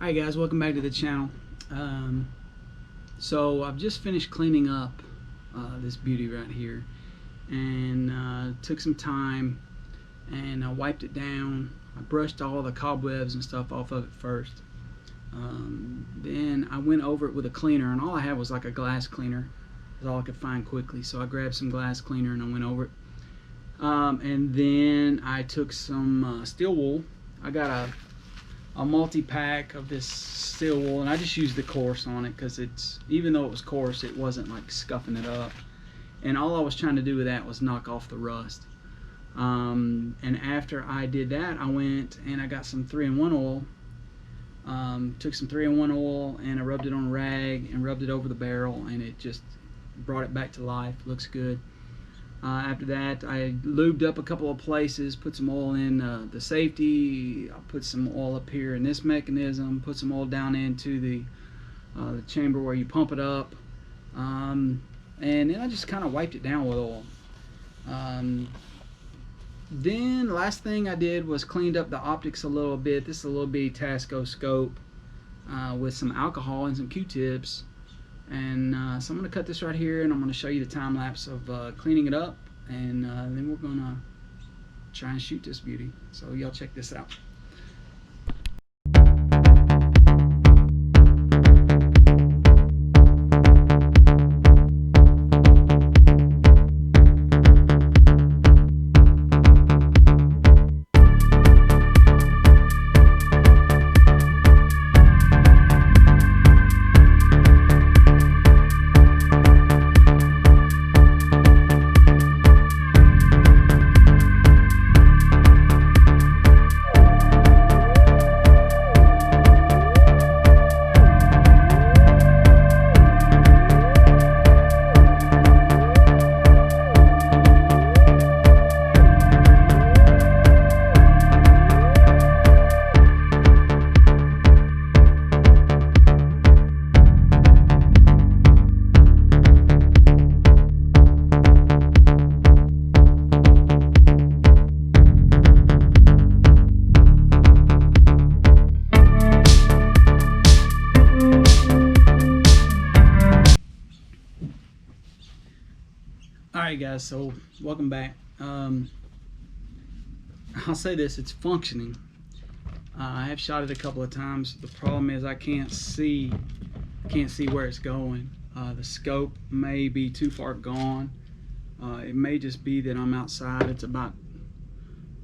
Hi guys, welcome back to the channel. So I've just finished cleaning up this beauty right here, and took some time and I wiped it down. I brushed all the cobwebs and stuff off of it first. Then I went over it with a cleaner, and all I had was like a glass cleaner. That's all I could find quickly, so I grabbed some glass cleaner and I went over it. And then I took some steel wool. I got a multi-pack of this steel wool, and I just used the coarse on it because even though it was coarse, it wasn't like scuffing it up, and all I was trying to do with that was knock off the rust. And after I did that, I went and I got some 3-in-1 oil. Took some 3-in-1 oil and I rubbed it on a rag and rubbed it over the barrel, and it just brought it back to life. Looks good. After that, I lubed up a couple of places, put some oil in the safety, I put some oil up here in this mechanism, put some oil down into the chamber where you pump it up, and then I just kind of wiped it down with oil. Then the last thing I did was cleaned up the optics a little bit. This is a little bitty Tasco scope with some alcohol and some Q-tips. And so I'm going to cut this right here, and I'm going to show you the time lapse of cleaning it up, and then we're going to try and shoot this beauty. So y'all check this out. Alright guys, so welcome back. I'll say this, it's functioning. I have shot it a couple of times. The problem is I can't see where it's going. The scope may be too far gone. It may just be that I'm outside. It's about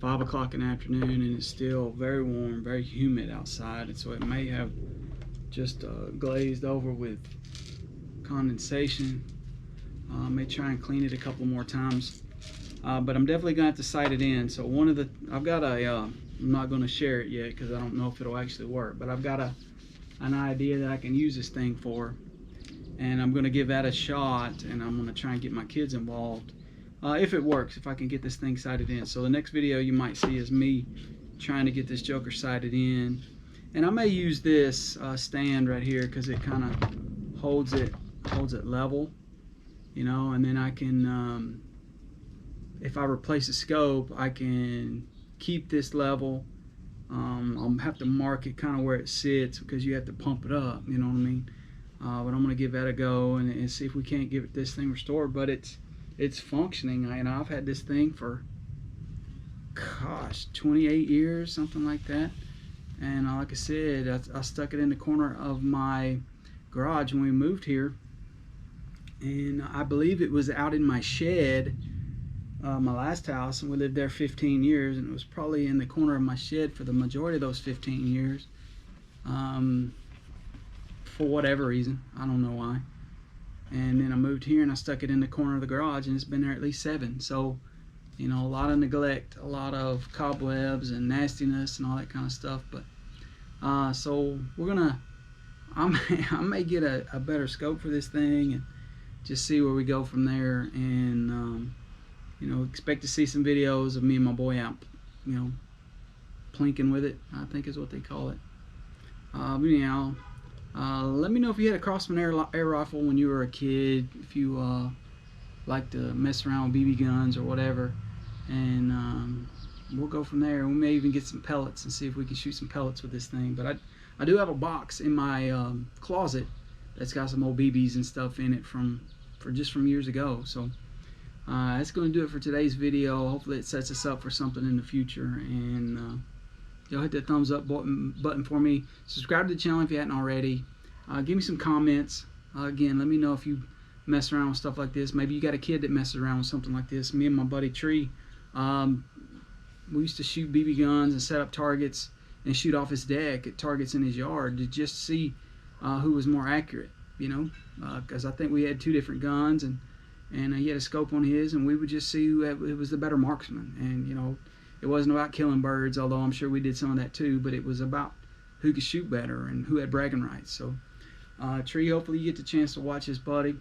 5 o'clock in the afternoon and it's still very warm, very humid outside, and so it may have just glazed over with condensation. May try and clean it a couple more times, but I'm definitely gonna have to sight it in. So I've got I'm not gonna share it yet because I don't know if it'll actually work, but I've got an idea that I can use this thing for, and I'm gonna give that a shot, and I'm gonna try and get my kids involved if it works, if I can get this thing sighted in. So the next video you might see is me trying to get this joker sighted in, and I may use this stand right here because it kind of holds it level, you know, and then I can, if I replace the scope, I can keep this level. I'll have to mark it kind of where it sits because you have to pump it up, you know what I mean? But I'm going to give that a go and see if we can't get this thing restored. But it's functioning. I've had this thing for, gosh, 28 years, something like that. And like I said, I stuck it in the corner of my garage when we moved here. And I believe it was out in my shed, my last house, and we lived there 15 years, and it was probably in the corner of my shed for the majority of those 15 years, for whatever reason. I don't know why. And then I moved here and I stuck it in the corner of the garage, and it's been there at least 7. So, you know, a lot of neglect, a lot of cobwebs and nastiness and all that kind of stuff. But so we're gonna, I may get a better scope for this thing and just see where we go from there, and you know, expect to see some videos of me and my boy out, you know, plinking with it, I think is what they call it. But anyhow, let me know if you had a Crosman air rifle when you were a kid, if you like to mess around with BB guns or whatever, and we'll go from there. We may even get some pellets and see if we can shoot some pellets with this thing. But I do have a box in my closet that's got some old BBs and stuff in it from years ago. So that's going to do it for today's video. Hopefully it sets us up for something in the future. And y'all hit that thumbs up button for me. Subscribe to the channel if you hadn't already. Give me some comments. Again, let me know if you mess around with stuff like this. Maybe you got a kid that messes around with something like this. Me and my buddy Tree, we used to shoot BB guns and set up targets and shoot off his deck at targets in his yard to just see who was more accurate, you know, because I think we had 2 different guns, and he had a scope on his, and we would just see who was the better marksman. And you know, it wasn't about killing birds, although I'm sure we did some of that too, but it was about who could shoot better and who had bragging rights. So Tree, hopefully you get the chance to watch this, buddy.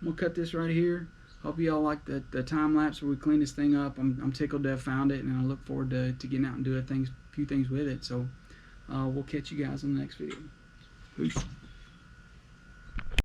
I'm gonna cut this right here. Hope you all like the time lapse where we clean this thing up. I'm tickled to have found it, and I look forward to getting out and doing a few things with it. So we'll catch you guys in the next video. Peace.